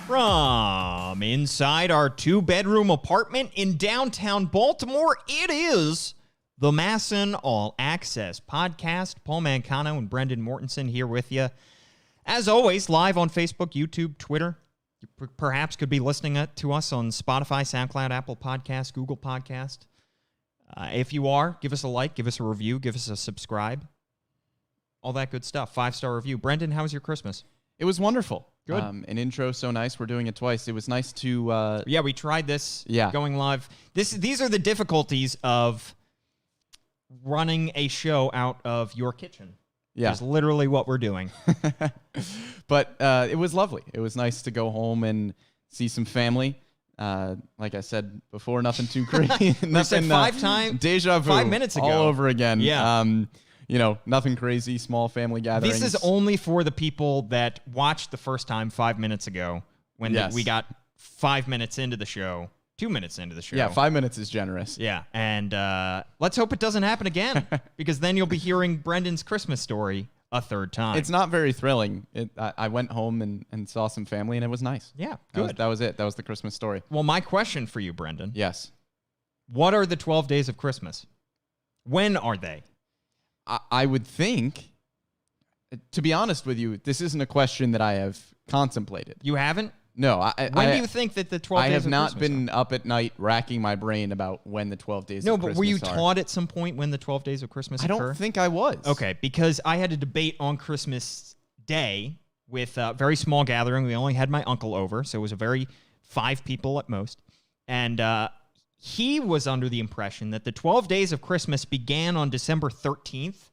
From inside our two-bedroom apartment in downtown Baltimore, it is the MASN All Access Podcast. Paul Mancano and Brendan Mortensen here with you. As always, live on Facebook, YouTube, Twitter. You perhaps could be listening to us on Spotify, SoundCloud, Apple Podcasts, Google Podcast. If you are, give us a like, give us a review, give us a subscribe. All that good stuff. 5-star review. Brendan, how was your Christmas? It was wonderful. Good. An intro so nice. We're doing it twice. It was nice to... Yeah, we tried this going live. These are the difficulties of running a show out of your kitchen. Yeah. It's literally what we're doing. But it was lovely. It was nice to go home and see some family. Like I said before, nothing too crazy. We said 5 times. Deja vu. 5 minutes ago. All over again. Yeah. Nothing crazy, small family gatherings. This is only for the people that watched the first time 5 minutes ago when we got 5 minutes into the show, 2 minutes into the show. Yeah, 5 minutes is generous. Yeah, and let's hope it doesn't happen again because then you'll be hearing Brendan's Christmas story a third time. It's not very thrilling. I went home and saw some family, and it was nice. Yeah, good. That was it. That was the Christmas story. Well, my question for you, Brendan. Yes. What are the 12 days of Christmas? When are they? I would think, to be honest with you, this isn't a question that I have contemplated. You haven't? No. When do you think that the 12 days of Christmas I have not been are? up at night racking my brain about when the 12 days of Christmas are. No, but were you taught at some point when the 12 days of Christmas occur? I don't think I was. Okay, because I had a debate on Christmas Day with a very small gathering. We only had my uncle over, so it was a very 5 people at most. And he was under the impression that the 12 days of Christmas began on December 13th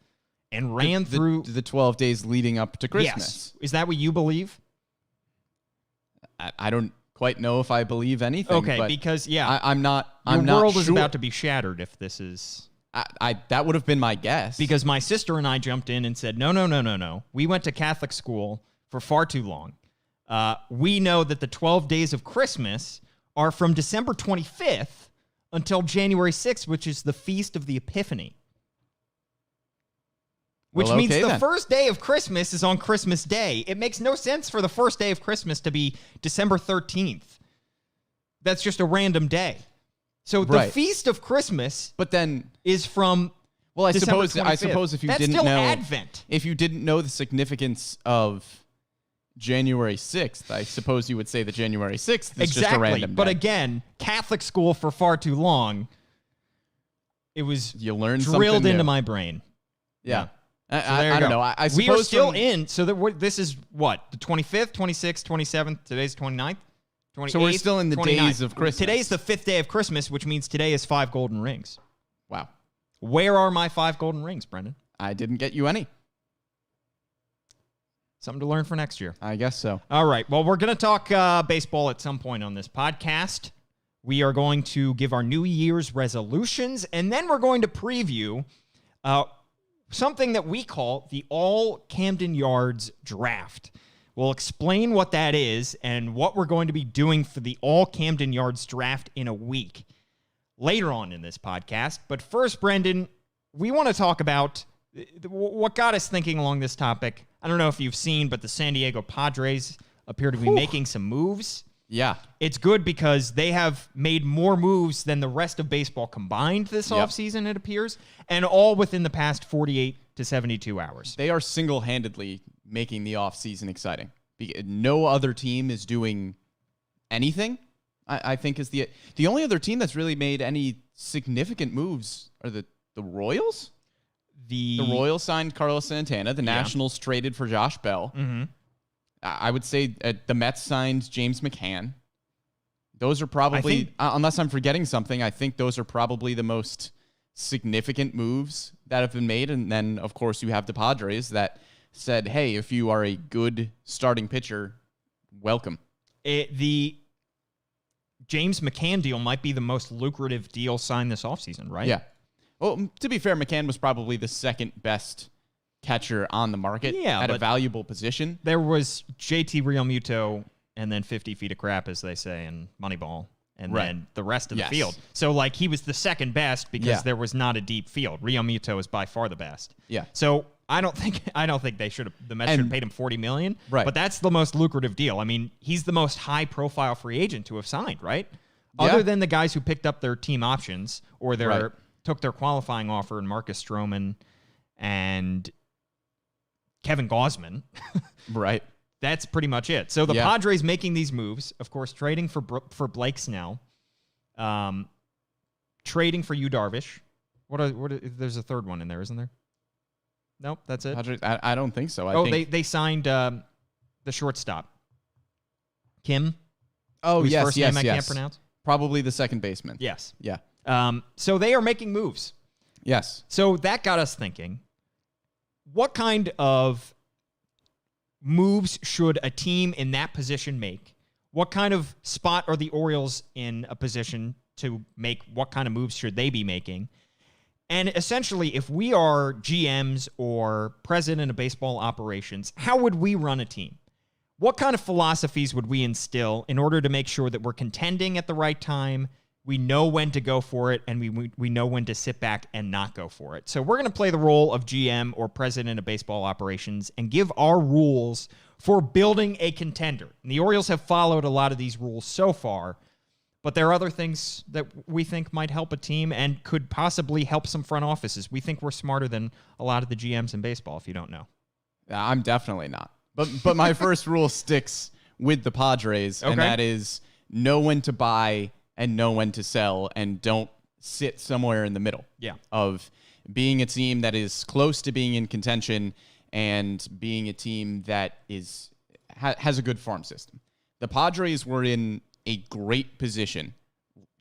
and ran through... The 12 days leading up to Christmas. Yes. Is that what you believe? I don't quite know if I believe anything. Okay, but because, yeah. I'm not Your not world sure. is about to be shattered if this is... That would have been my guess. Because my sister and I jumped in and said, no. We went to Catholic school for far too long. We know that the 12 days of Christmas are from December 25th until January 6th, which is the Feast of the Epiphany. Which means the first day of Christmas is on Christmas Day. It makes no sense for the first day of Christmas to be December 13th. That's just a random day. So the Feast of Christmas is from December 25th. I suppose if you That's didn't still know Advent. If you didn't know the significance of January 6th, I suppose you would say that January 6th is just a random day. But again, Catholic school for far too long, it was drilled into my brain. Yeah. So I don't know. I suppose we are still in. So this is what? The 25th, 26th, 27th. Today's 29th? 28th, so we're still in the 29th. days of Christmas. Today's the 5th day of Christmas, which means today is 5 golden rings. Wow. Where are my 5 golden rings, Brendan? I didn't get you any. Something to learn for next year. I guess so. All right. Well, we're going to talk baseball at some point on this podcast. We are going to give our New Year's resolutions, and then we're going to preview something that we call the All Camden Yards Draft. We'll explain what that is and what we're going to be doing for the All Camden Yards Draft in a week later on in this podcast. But first, Brendan, we want to talk about what got us thinking along this topic. I don't know if you've seen, but the San Diego Padres appear to be making some moves. Yeah. It's good because they have made more moves than the rest of baseball combined this offseason, it appears, and all within the past 48 to 72 hours. They are single-handedly making the offseason exciting. No other team is doing anything, I think, is the only other team that's really made any significant moves are the Royals. The Royals signed Carlos Santana. The Nationals traded for Josh Bell. Mm-hmm. I would say the Mets signed James McCann. Those are probably, unless I'm forgetting something, I think those are probably the most significant moves that have been made. And then, of course, you have the Padres that said, hey, if you are a good starting pitcher, welcome. The James McCann deal might be the most lucrative deal signed this offseason, right? Yeah. Well, to be fair, McCann was probably the second best catcher on the market at a valuable position. There was JT Realmuto and then 50 feet of crap, as they say in Moneyball, and then the rest of the field. So, he was the second best because there was not a deep field. Realmuto is by far the best. Yeah. So, I don't think they should have. The Mets should have paid him $40 million. Right. But that's the most lucrative deal. I mean, he's the most high-profile free agent to have signed, right? Yeah. Other than the guys who picked up their team options or took their qualifying offer in Marcus Stroman and Kevin Gausman. Right. That's pretty much it. So the Padres making these moves, of course, trading for Blake Snell, trading for Yu Darvish. There's a third one in there, isn't there? Nope, that's it. Padres, I don't think so. I think they signed the shortstop, Kim. Oh, whose yes, first yes, name I yes. can't pronounce. Probably the second baseman. Yes. Yeah. So they are making moves. Yes. So that got us thinking, what kind of moves should a team in that position make? What kind of spot are the Orioles in a position to make? What kind of moves should they be making? And essentially, if we are GMs or president of baseball operations, how would we run a team? What kind of philosophies would we instill in order to make sure that we're contending at the right time, we know when to go for it, and we know when to sit back and not go for it? So we're going to play the role of GM or president of baseball operations and give our rules for building a contender. And the Orioles have followed a lot of these rules so far, but there are other things that we think might help a team and could possibly help some front offices. We think we're smarter than a lot of the GMs in baseball, if you don't know. I'm definitely not. But my first rule sticks with the Padres, and that is know when to buy and know when to sell, and don't sit somewhere in the middle of being a team that is close to being in contention and being a team that has a good farm system. The Padres were in a great position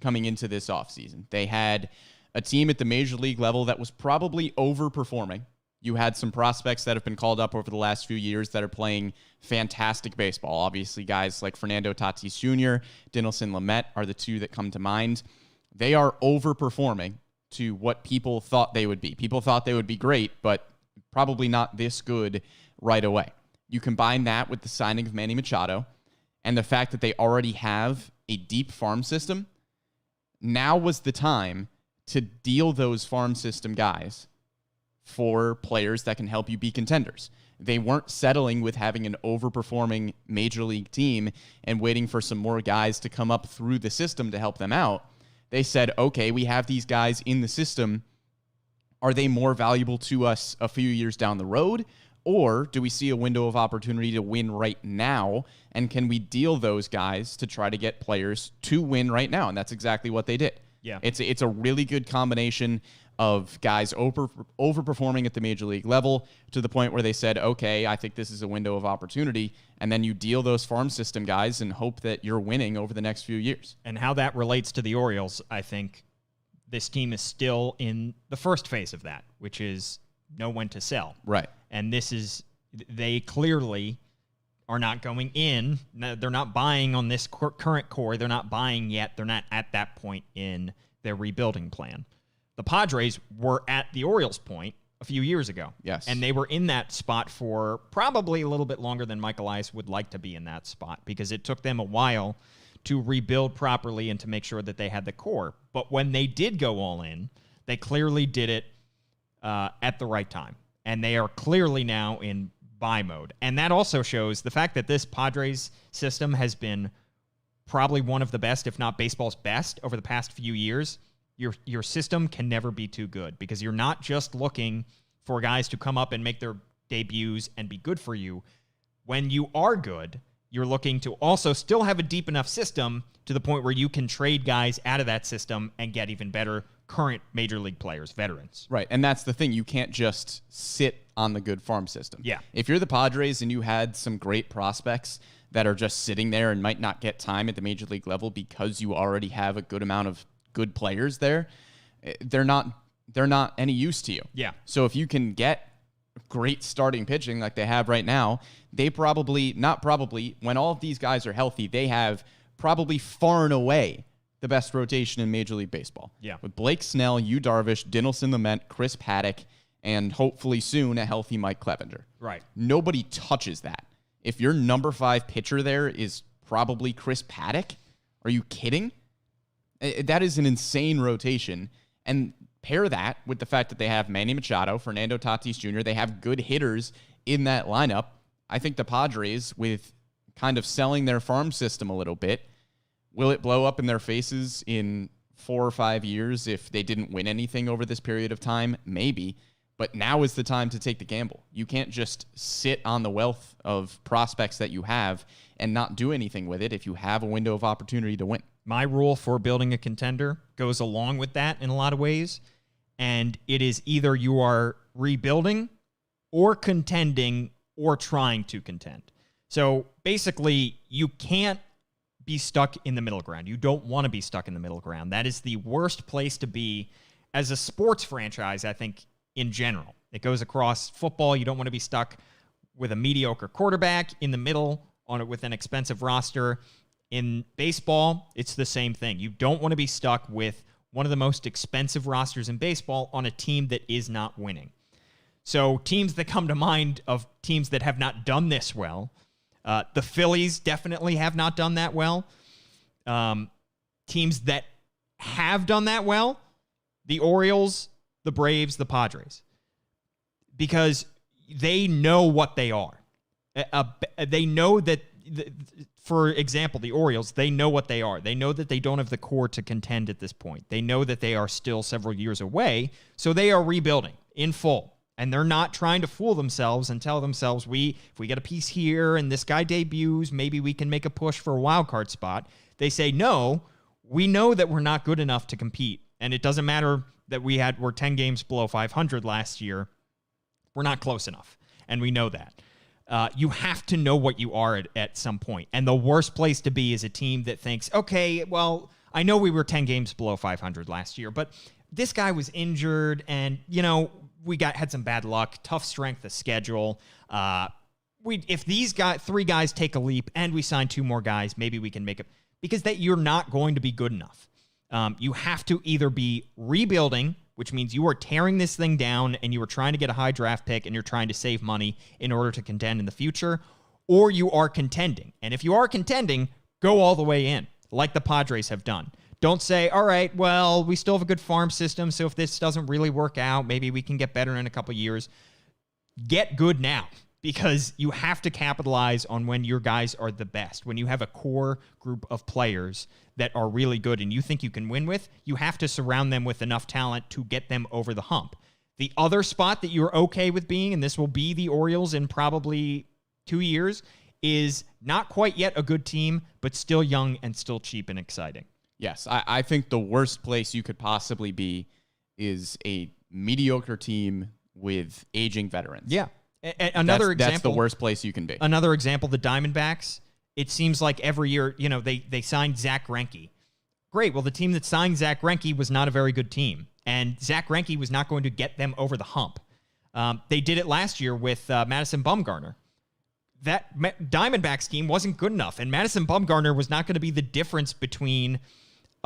coming into this offseason. They had a team at the major league level that was probably overperforming. You had some prospects that have been called up over the last few years that are playing fantastic baseball. Obviously, guys like Fernando Tatis Jr., Dinelson Lamet are the two that come to mind. They are overperforming to what people thought they would be. People thought they would be great, but probably not this good right away. You combine that with the signing of Manny Machado and the fact that they already have a deep farm system. Now was the time to deal those farm system guys for players that can help you be contenders. They weren't settling with having an overperforming major league team and waiting for some more guys to come up through the system to help them out. They said, okay, we have these guys in the system. Are they more valuable to us a few years down the road? Or do we see a window of opportunity to win right now? And can we deal those guys to try to get players to win right now? And that's exactly what they did. Yeah. It's a really good combination of guys overperforming at the major league level to the point where they said, okay, I think this is a window of opportunity. And then you deal those farm system guys and hope that you're winning over the next few years. And how that relates to the Orioles, I think this team is still in the first phase of that, which is know when to sell. Right. And they clearly are not going in. They're not buying on this current core. They're not buying yet. They're not at that point in their rebuilding plan. The Padres were at the Orioles' point a few years ago. Yes. And they were in that spot for probably a little bit longer than Michael Elias would like to be in that spot, because it took them a while to rebuild properly and to make sure that they had the core. But when they did go all in, they clearly did it at the right time. And they are clearly now in buy mode. And that also shows the fact that this Padres system has been probably one of the best, if not baseball's best, over the past few years. Your system can never be too good, because you're not just looking for guys to come up and make their debuts and be good for you. When you are good, you're looking to also still have a deep enough system to the point where you can trade guys out of that system and get even better current major league players, veterans. Right, and that's the thing. You can't just sit on the good farm system. Yeah. If you're the Padres and you had some great prospects that are just sitting there and might not get time at the major league level because you already have a good amount of good players there, they're not any use to you. Yeah. So if you can get great starting pitching like they have right now, when all of these guys are healthy, they have probably far and away the best rotation in Major League Baseball. Yeah. With Blake Snell, Yu Darvish, Dinelson Lamet, Chris Paddock, and hopefully soon a healthy Mike Clevenger. Right. Nobody touches that. If your number 5 pitcher there is probably Chris Paddock, are you kidding? That is an insane rotation. And pair that with the fact that they have Manny Machado, Fernando Tatis Jr., they have good hitters in that lineup. I think the Padres, with kind of selling their farm system a little bit, will it blow up in their faces in 4 or 5 years if they didn't win anything over this period of time? Maybe. But now is the time to take the gamble. You can't just sit on the wealth of prospects that you have and not do anything with it if you have a window of opportunity to win. My rule for building a contender goes along with that in a lot of ways. And it is either you are rebuilding or contending or trying to contend. So basically, you can't be stuck in the middle ground. You don't want to be stuck in the middle ground. That is the worst place to be as a sports franchise, I think, in general. It goes across football. You don't want to be stuck with a mediocre quarterback in the middle with an expensive roster. In baseball, it's the same thing. You don't want to be stuck with one of the most expensive rosters in baseball on a team that is not winning. So teams that come to mind of teams that have not done this well, the Phillies definitely have not done that well. Teams that have done that well, the Orioles, the Braves, the Padres, because they know what they are. They know that, for example, the Orioles, they know what they are. They know that they don't have the core to contend at this point. They know that they are still several years away, so they are rebuilding in full. And they're not trying to fool themselves and tell themselves, if we get a piece here and this guy debuts, maybe we can make a push for a wild card spot. They say, no, we know that we're not good enough to compete. And it doesn't matter that we're 10 games below 500 last year. We're not close enough. And we know that. You have to know what you are at some point. And the worst place to be is a team that thinks, okay, well, I know we were 10 games below 500 last year, but this guy was injured and, we had some bad luck, tough strength of schedule. If these three guys take a leap and we sign 2 more guys, maybe we can make it, because you're not going to be good enough. You have to either be rebuilding, which means you are tearing this thing down and you are trying to get a high draft pick and you're trying to save money in order to contend in the future, or you are contending. And if you are contending, go all the way in, like the Padres have done. Don't say, all right, well, we still have a good farm system, so if this doesn't really work out, maybe we can get better in a couple years. Get good now, because you have to capitalize on when your guys are the best. When you have a core group of players that are really good and you think you can win with, you have to surround them with enough talent to get them over the hump. The other spot that you're okay with being, and this will be the Orioles in probably 2 years, is not quite yet a good team, but still young and still cheap and exciting. Yes, I think the worst place you could possibly be is a mediocre team with aging veterans. Yeah. Another example. That's the worst place you can be. Another example, the Diamondbacks. It seems like every year, they signed Zach Greinke. Great. Well, the team that signed Zach Greinke was not a very good team, and Zach Greinke was not going to get them over the hump. They did it last year with Madison Bumgarner. That Diamondbacks team wasn't good enough, and Madison Bumgarner was not going to be the difference between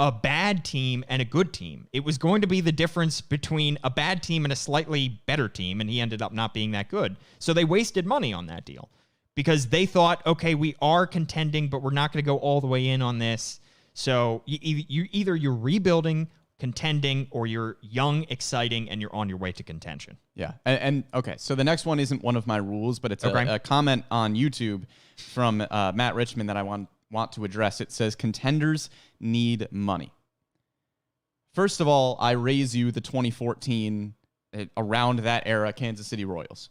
a bad team and a good team. It was going to be the difference between a bad team and a slightly better team, and he ended up not being that good. So they wasted money on that deal because they thought, okay, we are contending, but we're not going to go all the way in on this. So either you're rebuilding, contending, or you're young, exciting, and you're on your way to contention. Yeah. And okay, so the next one isn't one of my rules, but it's a comment on YouTube from Matt Richmond that I want to address. It says, contenders need money. First of all, I raise you the 2014, around that era, Kansas City Royals.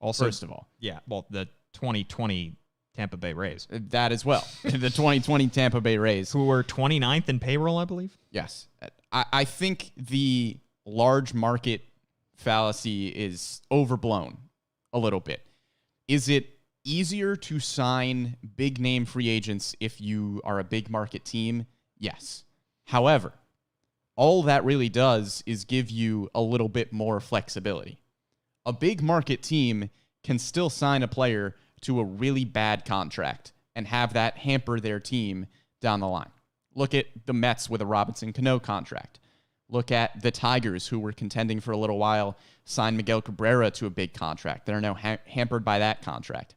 Also, first of all. Yeah, well, the 2020 Tampa Bay Rays. That as well. The 2020 Tampa Bay Rays. Who were 29th in payroll, I believe? Yes. I think the large market fallacy is overblown a little bit. Is it easier to sign big name free agents if you are a big market team? Yes. However, all that really does is give you a little bit more flexibility. A big market team can still sign a player to a really bad contract and have that hamper their team down the line. Look at the Mets with a Robinson Cano contract. Look at the Tigers, who were contending for a little while, signed Miguel Cabrera to a big contract. They're now hampered by that contract.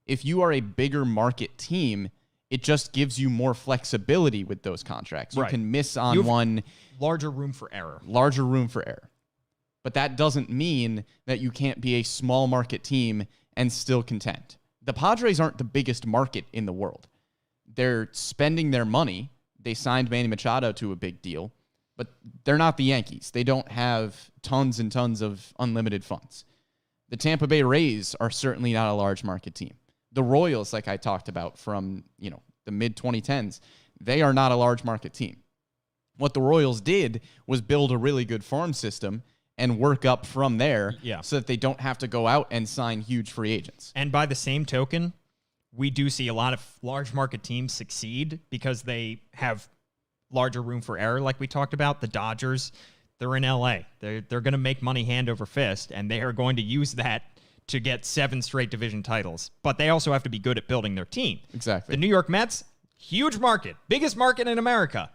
If you are a bigger market team, It just gives you more flexibility with those contracts. You Right. can miss on one. Larger room for error. Larger room for error. But that doesn't mean that you can't be a small market team and still contend. The Padres aren't the biggest market in the world. They're spending their money. They signed Manny Machado to a big deal, but they're not the Yankees. They don't have tons and tons of unlimited funds. The Tampa Bay Rays are certainly not a large market team. The Royals, like I talked about from, the mid-2010s, they are not a large market team. What the Royals did was build a really good farm system and work up from there so that they don't have to go out and sign huge free agents. And by the same token, we do see a lot of large market teams succeed because they have larger room for error, like we talked about. The Dodgers, they're in LA. They're going to make money hand over fist, and they are going to use that to get 7 straight division titles. But they also have to be good at building their team. Exactly. The New York Mets, huge market, biggest market in America.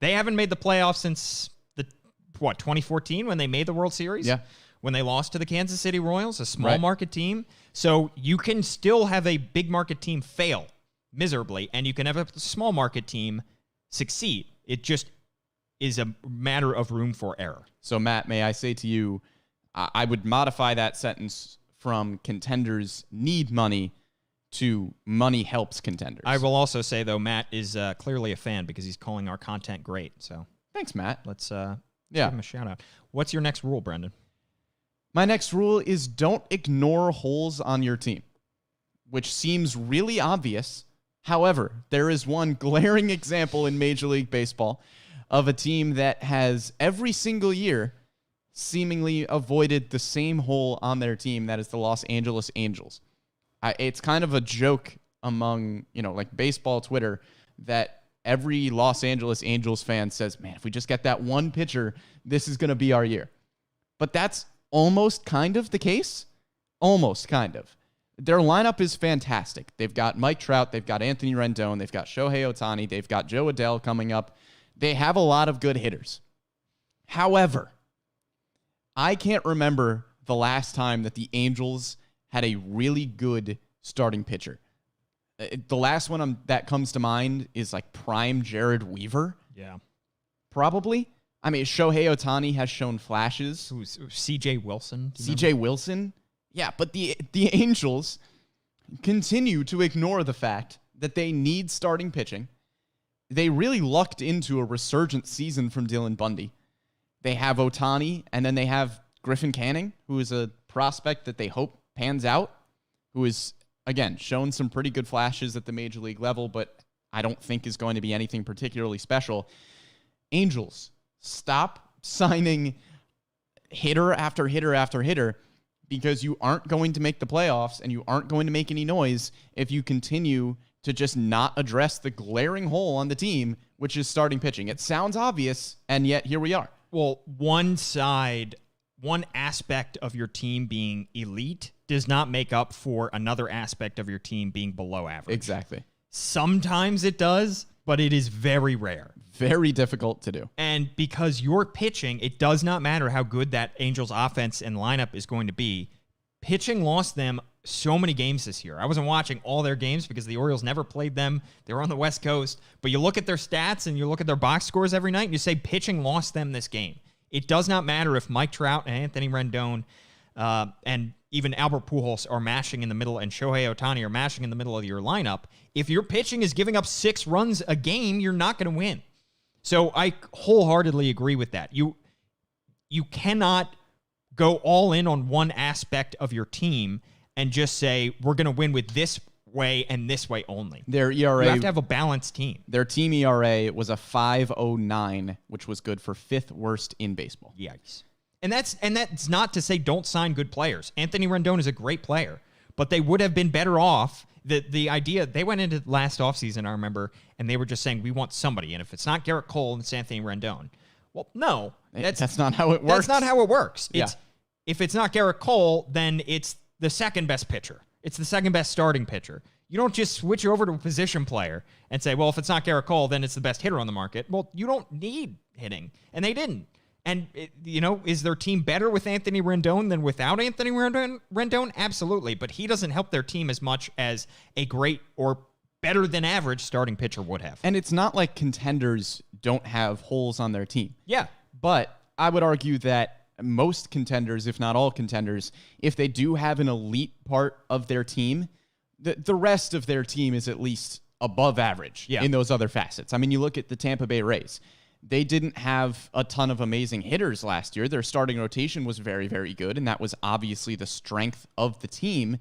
They haven't made the playoffs since 2014 when they made the World Series? Yeah. When they lost to the Kansas City Royals, a small market team. So you can still have a big market team fail miserably, and you can have a small market team succeed. It just is a matter of room for error. So, Matt, may I say to you, I would modify that sentence from contenders need money to money helps contenders. I will also say, though, Matt is clearly a fan because he's calling our content great. So thanks, Matt. Let's give him a shout out. What's your next rule, Brendan? My next rule is don't ignore holes on your team, which seems really obvious. However, there is one glaring example in Major League Baseball of a team that has every single year seemingly avoided the same hole on their team. That is the Los Angeles Angels. It's kind of a joke among, baseball Twitter that every Los Angeles Angels fan says, man, if we just get that one pitcher, this is going to be our year. But that's almost kind of the case. Almost kind of. Their lineup is fantastic. They've got Mike Trout. They've got Anthony Rendon. They've got Shohei Ohtani. They've got Joe Adele coming up. They have a lot of good hitters. However, I can't remember the last time that the Angels had a really good starting pitcher. The last one that comes to mind is like prime Jared Weaver. Yeah. Probably. I mean, Shohei Ohtani has shown flashes. Who's C.J. Wilson? C.J. Wilson? Yeah, but the Angels continue to ignore the fact that they need starting pitching. They really lucked into a resurgent season from Dylan Bundy. They have Ohtani, and then they have Griffin Canning, who is a prospect that they hope pans out, who is, again, shown some pretty good flashes at the major league level, but I don't think is going to be anything particularly special. Angels, stop signing hitter after hitter after hitter because you aren't going to make the playoffs and you aren't going to make any noise if you continue to just not address the glaring hole on the team, which is starting pitching. It sounds obvious, and yet here we are. Well, one aspect of your team being elite does not make up for another aspect of your team being below average. Exactly. Sometimes it does, but it is very rare. Very difficult to do. And because you're pitching, it does not matter how good that Angels offense and lineup is going to be. Pitching lost them so many games this year. I wasn't watching all their games because the Orioles never played them. They were on the West Coast. But you look at their stats and you look at their box scores every night and you say pitching lost them this game. It does not matter if Mike Trout and Anthony Rendon and even Albert Pujols are mashing in the middle and Shohei Ohtani are mashing in the middle of your lineup. If your pitching is giving up 6 runs a game, you're not going to win. So I wholeheartedly agree with that. You cannot go all in on one aspect of your team and just say, we're going to win with this way and this way only. Their ERA, you have to have a balanced team. Their team ERA was a 5.09, which was good for 5th worst in baseball. Yikes. And that's not to say don't sign good players. Anthony Rendon is a great player, but they would have been better off. The idea, they went into last offseason, I remember, and they were just saying, we want somebody. And if it's not Garrett Cole, it's Anthony Rendon. Well, no. That's not how it works. That's not how it works. Yeah. If it's not Garrett Cole, then it's the second best pitcher. It's the second best starting pitcher. You don't just switch over to a position player and say, well, if it's not Garrett Cole, then it's the best hitter on the market. Well, you don't need hitting. And they didn't. And, is their team better with Anthony Rendon than without Anthony Rendon? Absolutely. But he doesn't help their team as much as a great or better than average starting pitcher would have. And it's not like contenders don't have holes on their team. Yeah. But I would argue that most contenders, if not all contenders, if they do have an elite part of their team, the rest of their team is at least above average in those other facets. I mean, you look at the Tampa Bay Rays. They didn't have a ton of amazing hitters last year. Their starting rotation was very, very good, and that was obviously the strength of the team,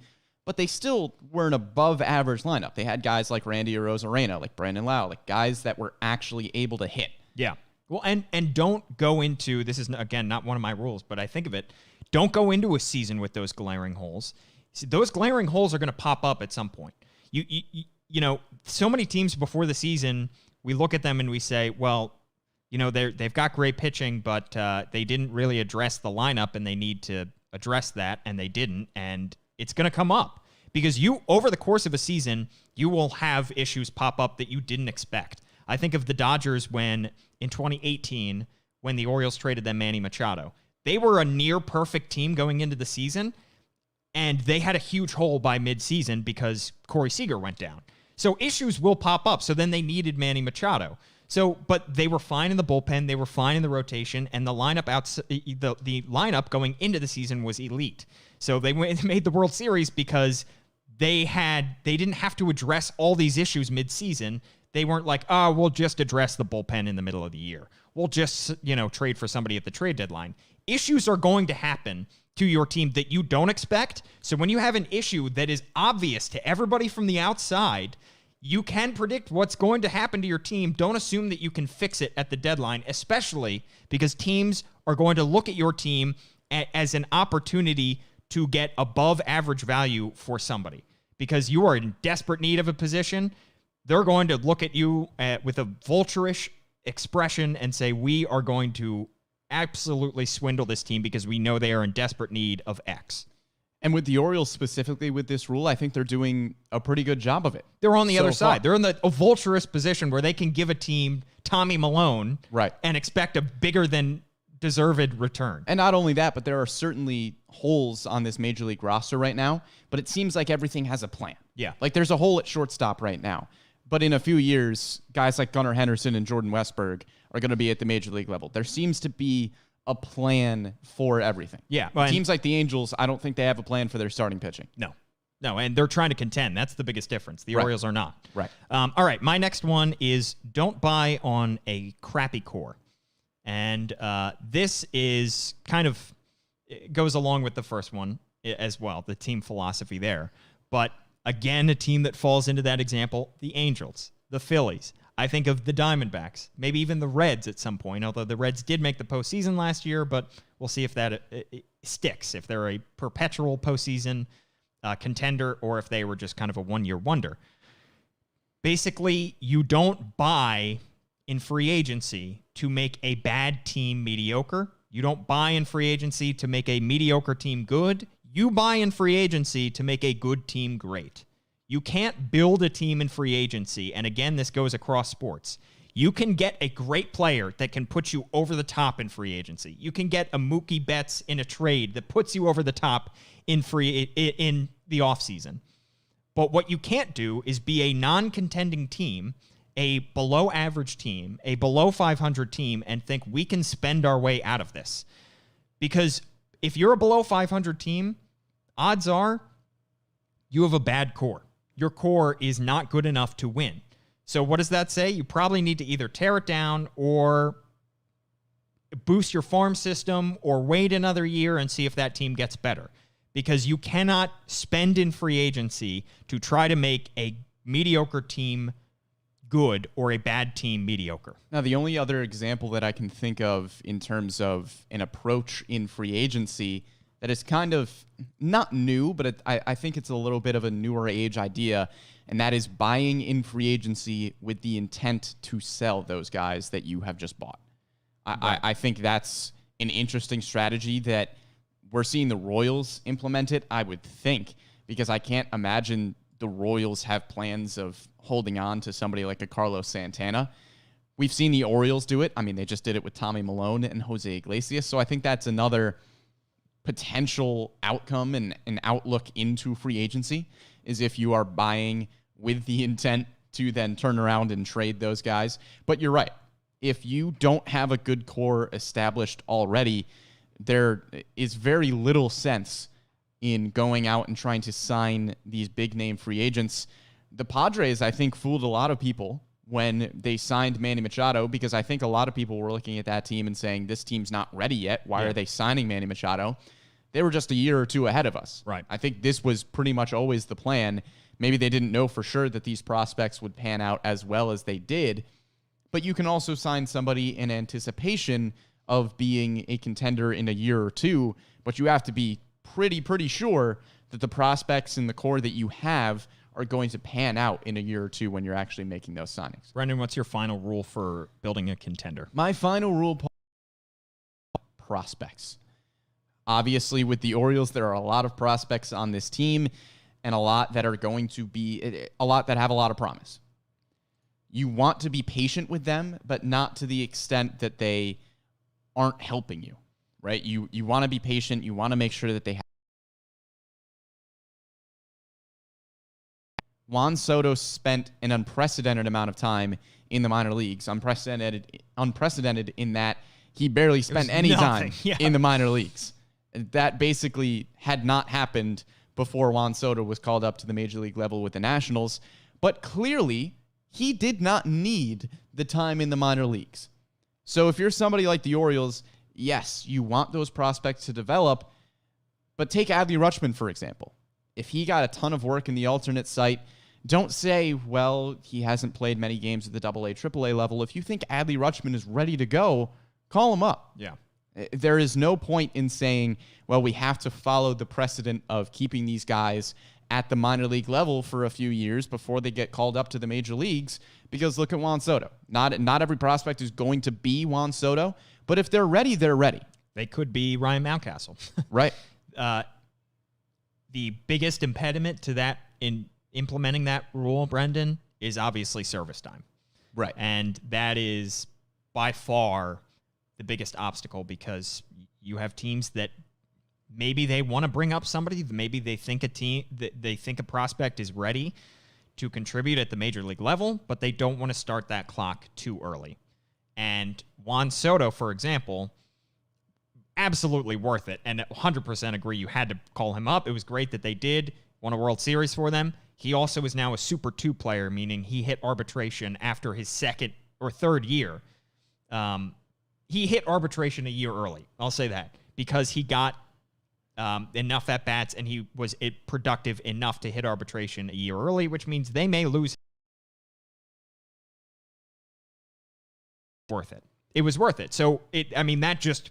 but they still were an above average lineup. They had guys like Randy Arozarena, like Brandon Lau, like guys that were actually able to hit. Yeah. Well, and don't go into, this is, again, not one of my rules, but I think of it, don't go into a season with those glaring holes. See, those glaring holes are going to pop up at some point. You know, so many teams before the season, we look at them and we say, well, you know, they've got great pitching, but they didn't really address the lineup, and they need to address that, and they didn't, and it's going to come up. Because over the course of a season, you will have issues pop up that you didn't expect. I think of the Dodgers in 2018, when the Orioles traded them Manny Machado. They were a near-perfect team going into the season, and they had a huge hole by midseason because Corey Seager went down. So issues will pop up. So then they needed Manny Machado. But they were fine in the bullpen, they were fine in the rotation, and the lineup the lineup going into the season was elite. So they made the World Series because they didn't have to address all these issues midseason. They weren't like, we'll just address the bullpen in the middle of the year. We'll just, trade for somebody at the trade deadline. Issues are going to happen to your team that you don't expect. So when you have an issue that is obvious to everybody from the outside, you can predict what's going to happen to your team. Don't assume that you can fix it at the deadline, especially because teams are going to look at your team as an opportunity to get above average value for somebody. Because you are in desperate need of a position, they're going to look at you with a vulturish expression and say, we are going to absolutely swindle this team because we know they are in desperate need of X. And with the Orioles specifically with this rule, I think they're doing a pretty good job of it. They're on the other side. They're in a vulturous position where they can give a team Tommy Malone and expect a bigger than deserved return. And not only that, but there are certainly holes on this major league roster right now, but it seems like everything has a plan. Yeah. Like there's a hole at shortstop right now. But in a few years, guys like Gunnar Henderson and Jordan Westberg are going to be at the major league level. There seems to be a plan for everything. Yeah. Teams like the Angels, I don't think they have a plan for their starting pitching. No, and they're trying to contend. That's the biggest difference. The Orioles are not. Right. All right, my next one is don't buy on a crappy core. And this is kind of, it goes along with the first one as well, the team philosophy there. But again, a team that falls into that example, the Angels, the Phillies. I think of the Diamondbacks, maybe even the Reds at some point, although the Reds did make the postseason last year, but we'll see if that sticks, if they're a perpetual postseason contender or if they were just kind of a one-year wonder. Basically, you don't buy in free agency to make a bad team mediocre. You don't buy in free agency to make a mediocre team good. You buy in free agency to make a good team great. You can't build a team in free agency, and again, this goes across sports. You can get a great player that can put you over the top in free agency. You can get a Mookie Betts in a trade that puts you over the top in the offseason. But what you can't do is be a non-contending team, a below-average team, a below 500 team, and think we can spend our way out of this. Because if you're a below 500 team, odds are you have a bad core. Your core is not good enough to win. So what does that say? You probably need to either tear it down or boost your farm system or wait another year and see if that team gets better. Because you cannot spend in free agency to try to make a mediocre team good or a bad team mediocre. Now, the only other example that I can think of in terms of an approach in free agency that is kind of not new, but I think it's a little bit of a newer age idea, and that is buying in free agency with the intent to sell those guys that you have just bought. I think that's an interesting strategy that we're seeing the Royals implement it, I would think, because I can't imagine the Royals have plans of holding on to somebody like a Carlos Santana. We've seen the Orioles do it. I mean, they just did it with Tommy Malone and Jose Iglesias, so I think that's another potential outcome and an outlook into free agency is if you are buying with the intent to then turn around and trade those guys. But you're right. If you don't have a good core established already, there is very little sense in going out and trying to sign these big name free agents. The Padres, I think, fooled a lot of people when they signed Manny Machado, because I think a lot of people were looking at that team and saying, this team's not ready yet. Why are they signing Manny Machado? They were just a year or two ahead of us. Right. I think this was pretty much always the plan. Maybe they didn't know for sure that these prospects would pan out as well as they did, but you can also sign somebody in anticipation of being a contender in a year or two, but you have to be pretty sure that the prospects in the core that you have are going to pan out in a year or two when you're actually making those signings. Brendan, what's your final rule for building a contender? My final rule, prospects. Obviously, with the Orioles, there are a lot of prospects on this team and a lot that are going to be a lot that have a lot of promise. You want to be patient with them, but not to the extent that they aren't helping you, right? You want to be patient. You want to make sure that they have. Juan Soto spent an unprecedented amount of time in the minor leagues. Unprecedented in that he barely spent any time in the minor leagues. That basically had not happened before Juan Soto was called up to the major league level with the Nationals. But clearly, he did not need the time in the minor leagues. So if you're somebody like the Orioles, yes, you want those prospects to develop, but take Adley Rutschman, for example. If he got a ton of work in the alternate site, don't say, well, he hasn't played many games at the AA, AAA level. If you think Adley Rutschman is ready to go, call him up. Yeah. There is no point in saying, well, we have to follow the precedent of keeping these guys at the minor league level for a few years before they get called up to the major leagues, because look at Juan Soto. Not every prospect is going to be Juan Soto, but if they're ready, they're ready. They could be Ryan Mountcastle. Right. The biggest impediment to that in implementing that rule, Brendan, is obviously service time. Right. And that is by far the biggest obstacle, because you have teams that maybe they want to bring up somebody, maybe they think a prospect is ready to contribute at the major league level, but they don't want to start that clock too early. And Juan Soto, for example, absolutely worth it, and 100% agree you had to call him up. It was great that they did, won a World Series for them. He also is now a Super 2 player, meaning he hit arbitration after his second or third year. He hit arbitration a year early, I'll say that, because he got enough at-bats and he was productive enough to hit arbitration a year early, which means they may lose. Worth it. It was worth it. So, that just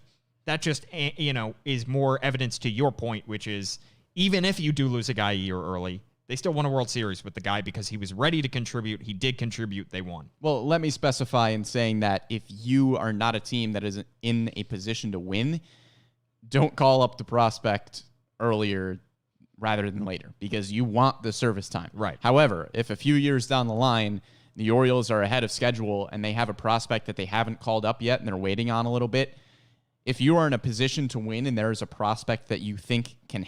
is more evidence to your point, which is even if you do lose a guy a year early, they still won a World Series with the guy because he was ready to contribute. He did contribute. They won. Well, let me specify in saying that if you are not a team that is in a position to win, don't call up the prospect earlier rather than later, because you want the service time. Right. However, if a few years down the line, the Orioles are ahead of schedule and they have a prospect that they haven't called up yet and they're waiting on a little bit, if you are in a position to win and there is a prospect that you think can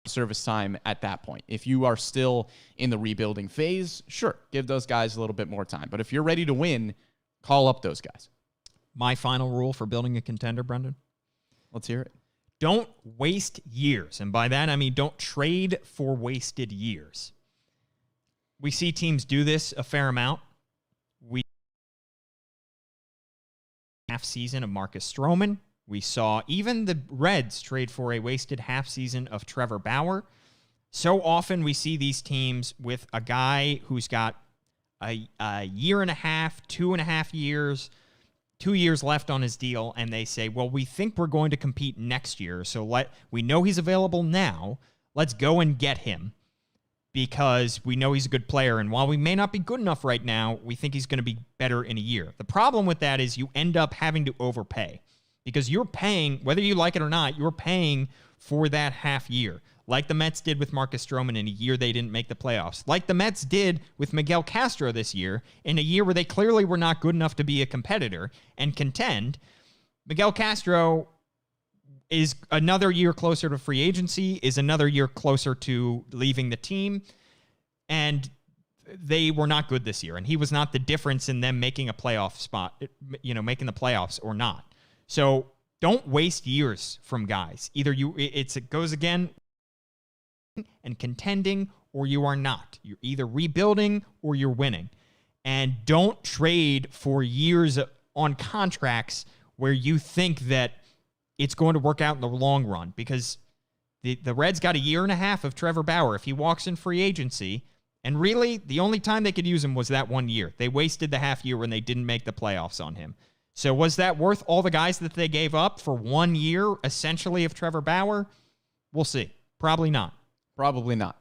service time at that point. If you are still in the rebuilding phase, sure, give those guys a little bit more time. But if you're ready to win, call up those guys. My final rule for building a contender, Brendan? Let's hear it. Don't waste years. And by that, I mean don't trade for wasted years. We see teams do this a fair amount. Half season of Marcus Stroman. We saw even the Reds trade for a wasted half season of Trevor Bauer. So often we see these teams with a guy who's got a year and a half, 2.5 years, 2 years left on his deal, and they say, well, we think we're going to compete next year, so we know he's available now. Let's go and get him because we know he's a good player, and while we may not be good enough right now, we think he's going to be better in a year. The problem with that is you end up having to overpay because you're paying, whether you like it or not, you're paying for that half year, like the Mets did with Marcus Stroman in a year they didn't make the playoffs, like the Mets did with Miguel Castro this year in a year where they clearly were not good enough to be a competitor and contend. Miguel Castro is another year closer to free agency, is another year closer to leaving the team. And they were not good this year. And he was not the difference in them making a playoff spot, making the playoffs or not. So don't waste years from guys. Either it goes again and contending, or you are not. You're either rebuilding or you're winning. And don't trade for years on contracts where you think that it's going to work out in the long run, because the Reds got a year and a half of Trevor Bauer. If he walks in free agency, and really the only time they could use him was that 1 year. They wasted the half year when they didn't make the playoffs on him. So was that worth all the guys that they gave up for 1 year, essentially, of Trevor Bauer? We'll see. Probably not. Probably not.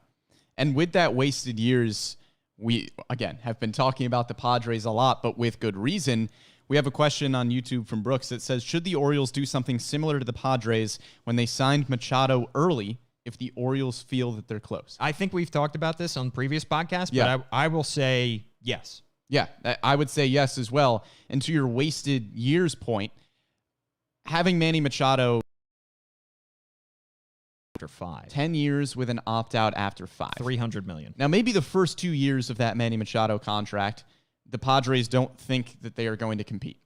And with that wasted years, we, again, have been talking about the Padres a lot, but with good reason. We have a question on YouTube from Brooks that says, should the Orioles do something similar to the Padres when they signed Machado early if the Orioles feel that they're close? I think we've talked about this on previous podcasts, but I will say yes. Yeah, I would say yes as well. And to your wasted years point, having Manny Machado after 5. 10 years with an opt-out after 5. $300 million. Now, maybe the first 2 years of that Manny Machado contract, the Padres don't think that they are going to compete.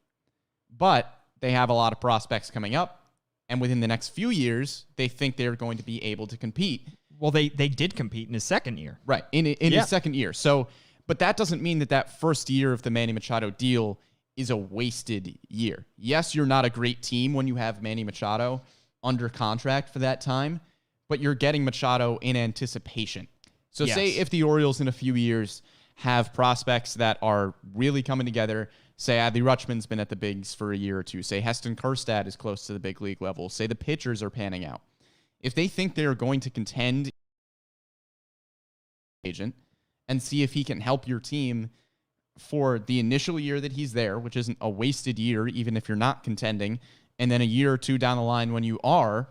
But they have a lot of prospects coming up, and within the next few years, they think they're going to be able to compete. Well, they did compete in his second year. Right, in his second year. So, but that doesn't mean that first year of the Manny Machado deal is a wasted year. Yes, you're not a great team when you have Manny Machado under contract for that time, but you're getting Machado in anticipation. So say if the Orioles in a few years have prospects that are really coming together, say Adley Rutschman's been at the bigs for a year or two, say Heston Kjerstad is close to the big league level, say the pitchers are panning out. If they think they're going to contend agent and see if he can help your team for the initial year that he's there, which isn't a wasted year, even if you're not contending, and then a year or two down the line when you are,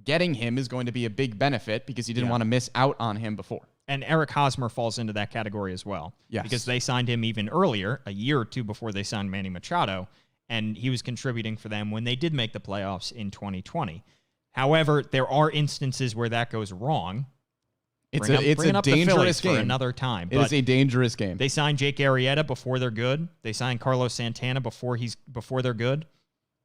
getting him is going to be a big benefit because you didn't want to miss out on him before. And Eric Hosmer falls into that category as well. Yes. Because they signed him even earlier, a year or two before they signed Manny Machado, and he was contributing for them when they did make the playoffs in 2020. However, there are instances where that goes wrong. It's a dangerous game. For another time. It is a dangerous game. They signed Jake Arrieta before they're good. They signed Carlos Santana before they're good.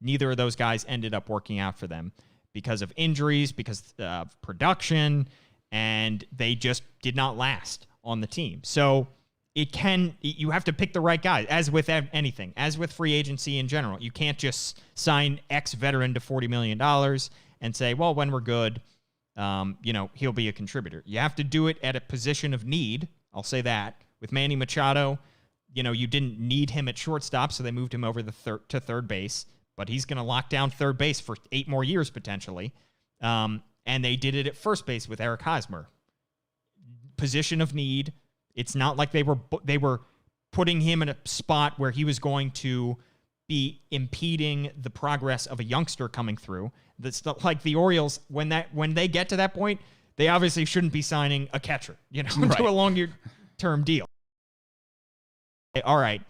Neither of those guys ended up working out for them because of injuries, because of production, and they just did not last on the team. So you have to pick the right guy, as with anything, as with free agency in general. You can't just sign ex-veteran to $40 million and say, well, when we're good, he'll be a contributor. You have to do it at a position of need. I'll say that. With Manny Machado, you didn't need him at shortstop, so they moved him over to third base, but he's going to lock down third base for 8 more years potentially. And they did it at first base with Eric Hosmer. Position of need. It's not like they were putting him in a spot where he was going to be impeding the progress of a youngster coming through. That's like the Orioles, when they get to that point, they obviously shouldn't be signing a catcher, to a long-term deal. All right.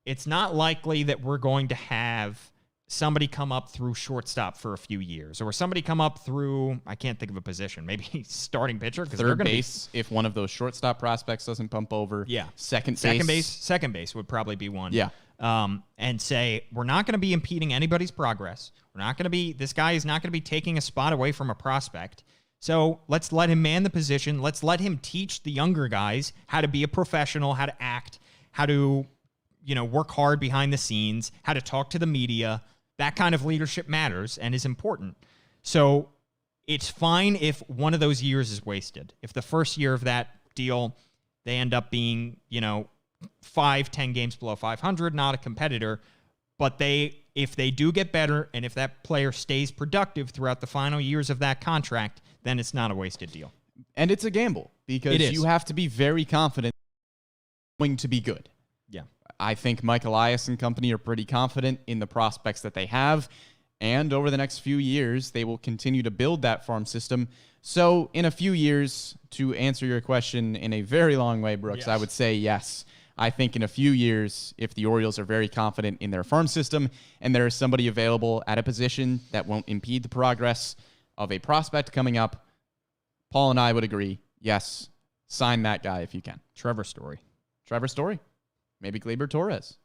It's not likely that we're going to have somebody come up through shortstop for a few years, or somebody come up through, I can't think of a position, maybe starting pitcher. Third base, if one of those shortstop prospects doesn't bump over. Yeah. Second base would probably be one. Yeah. And say, we're not going to be impeding anybody's progress. This guy is not going to be taking a spot away from a prospect. So let's let him man the position. Let's let him teach the younger guys how to be a professional, how to act, how to, work hard behind the scenes, how to talk to the media. That kind of leadership matters and is important. So it's fine if one of those years is wasted. If the first year of that deal, they end up being, 5-10 games below 500, not a competitor. But if they do get better, and if that player stays productive throughout the final years of that contract, then it's not a wasted deal. And it's a gamble because you have to be very confident it's going to be good. Yeah. I think Mike Elias and company are pretty confident in the prospects that they have. And over the next few years, they will continue to build that farm system. So in a few years, to answer your question in a very long way, Brooks, I would say yes. I think in a few years, if the Orioles are very confident in their farm system and there is somebody available at a position that won't impede the progress of a prospect coming up, Paul and I would agree, yes, sign that guy if you can. Trevor Story. Maybe Gleyber Torres.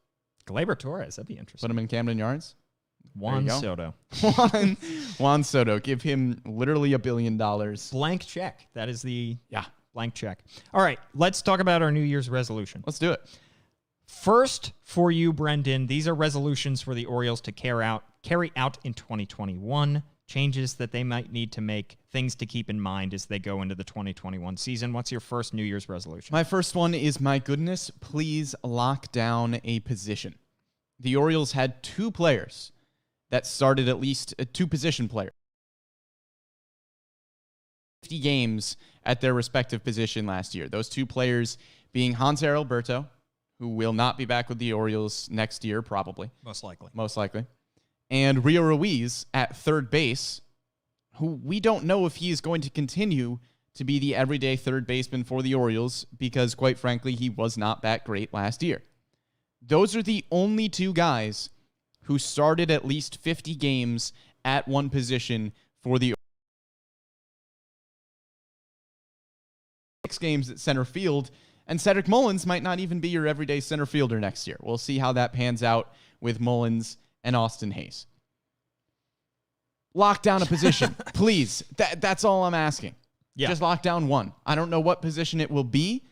That'd be interesting. Put him in Camden Yards. Juan Soto. Juan Soto. Give him literally $1 billion. Blank check. That is the blank check. All right, let's talk about our New Year's resolution. Let's do it. First, for you, Brendan, these are resolutions for the Orioles to carry out in 2021. Changes that they might need to make, things to keep in mind as they go into the 2021 season. What's your first New Year's resolution? My first one is, my goodness, please lock down a position. The Orioles had two players that started at least two position players. 50 games at their respective position last year. Those two players being Hanser Alberto, who will not be back with the Orioles next year, probably. Most likely. And Rio Ruiz at third base, who we don't know if he is going to continue to be the everyday third baseman for the Orioles because, quite frankly, he was not that great last year. Those are the only two guys who started at least 50 games at one position for the Orioles. 6 games at center field, and Cedric Mullins might not even be your everyday center fielder next year. We'll see how that pans out with Mullins and Austin Hayes. Lock down a position, please. That's all I'm asking. Yeah. Just lock down one. I don't know what position it will be.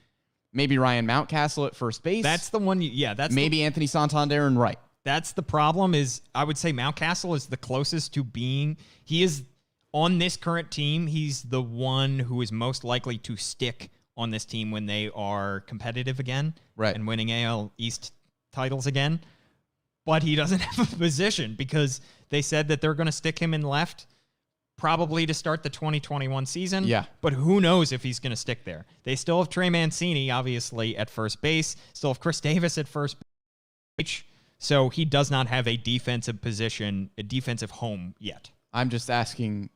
Maybe Ryan Mountcastle at first base. That's the one. Maybe Anthony Santander and right. That's the problem. Is I would say Mountcastle is the closest to being. He is on this current team. He's the one who is most likely to stick on this team when they are competitive again, right, and winning AL East titles again. But he doesn't have a position because they said that they're going to stick him in left probably to start the 2021 season. Yeah. But who knows if he's going to stick there. They still have Trey Mancini, obviously, at first base. Still have Chris Davis at first base. So he does not have a defensive position, a defensive home yet. I'm just asking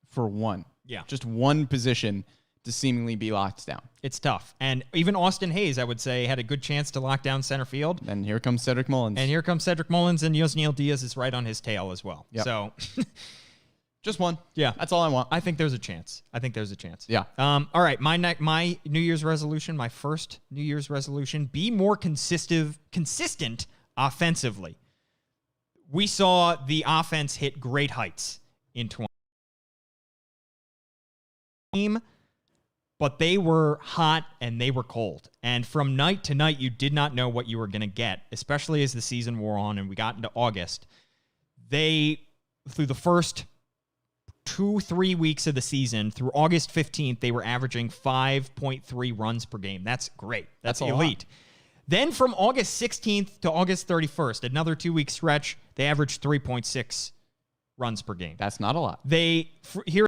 for one. Yeah. Just one position to seemingly be locked down. It's tough. And even Austin Hayes, I would say, had a good chance to lock down center field. And here comes Cedric Mullins. And Yosniel Diaz is right on his tail as well. Yep. So just one. Yeah. That's all I want. I think there's a chance. Yeah. All right. My New Year's resolution, my first New Year's resolution, be more consistent offensively. We saw the offense hit great heights in 2020. But they were hot and they were cold. And from night to night, you did not know what you were going to get, especially as the season wore on and we got into August. Through the first 2-3 weeks of the season, through August 15th, they were averaging 5.3 runs per game. That's great. That's elite. Then from August 16th to August 31st, another 2-week stretch, they averaged 3.6 runs per game. That's not a lot. Here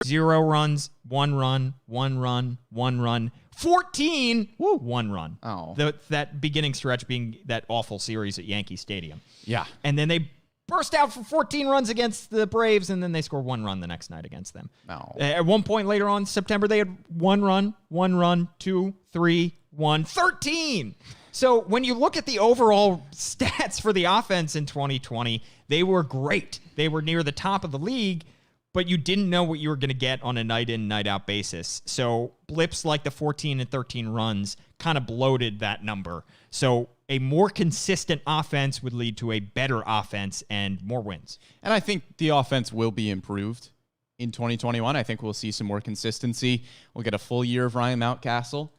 0 runs, 1 run, 1 run, 1 run, 14, 1 run. Oh. That beginning stretch being that awful series at Yankee Stadium. Yeah. And then they burst out for 14 runs against the Braves, and then they scored 1 run the next night against them. No. At one point later on, September, they had 1 run, 2, 3, 1, 13. So when you look at the overall stats for the offense in 2020, they were great. They were near the top of the league, but you didn't know what you were going to get on a night-in, night-out basis. So blips like the 14 and 13 runs kind of bloated that number. So a more consistent offense would lead to a better offense and more wins. And I think the offense will be improved in 2021. I think we'll see some more consistency. We'll get a full year of Ryan Mountcastle.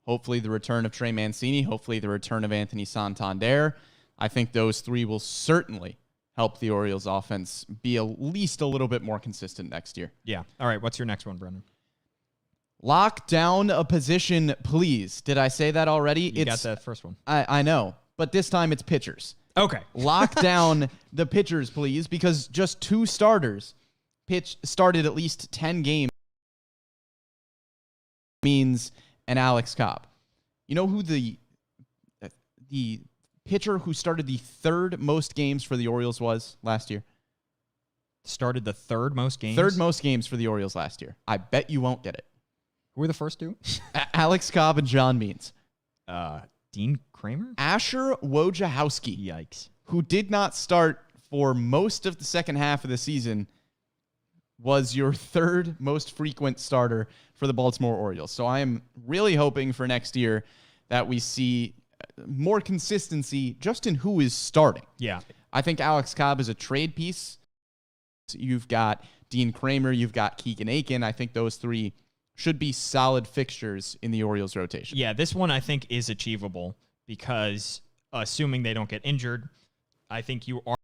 Hopefully the return of Trey Mancini. Hopefully the return of Anthony Santander. I think those three will certainly help the Orioles offense be at least a little bit more consistent next year. Yeah. All right. What's your next one, Brendan? Lock down a position, please. Did I say that already? You got that first one. I know, but this time it's pitchers. Okay. Lock down the pitchers, please, because just 2 starters started at least 10 games. Means and Alex Cobb. You know who the pitcher who started the 3rd most games for the Orioles was last year? Started the 3rd most games? 3rd most games for the Orioles last year. I bet you won't get it. Who were the first 2? Alex Cobb and John Means. Dean Kramer? Asher Wojciechowski, Yikes. who did not start for most of the second half of the season, was your third most frequent starter for the Baltimore Orioles. So I am really hoping for next year that we see more consistency just in who is starting. Yeah. I think Alex Cobb is a trade piece. You've got Dean Kramer, you've got Keegan Aiken. I think those three should be solid fixtures in the Orioles rotation. Yeah, this one I think is achievable because assuming they don't get injured, I think you are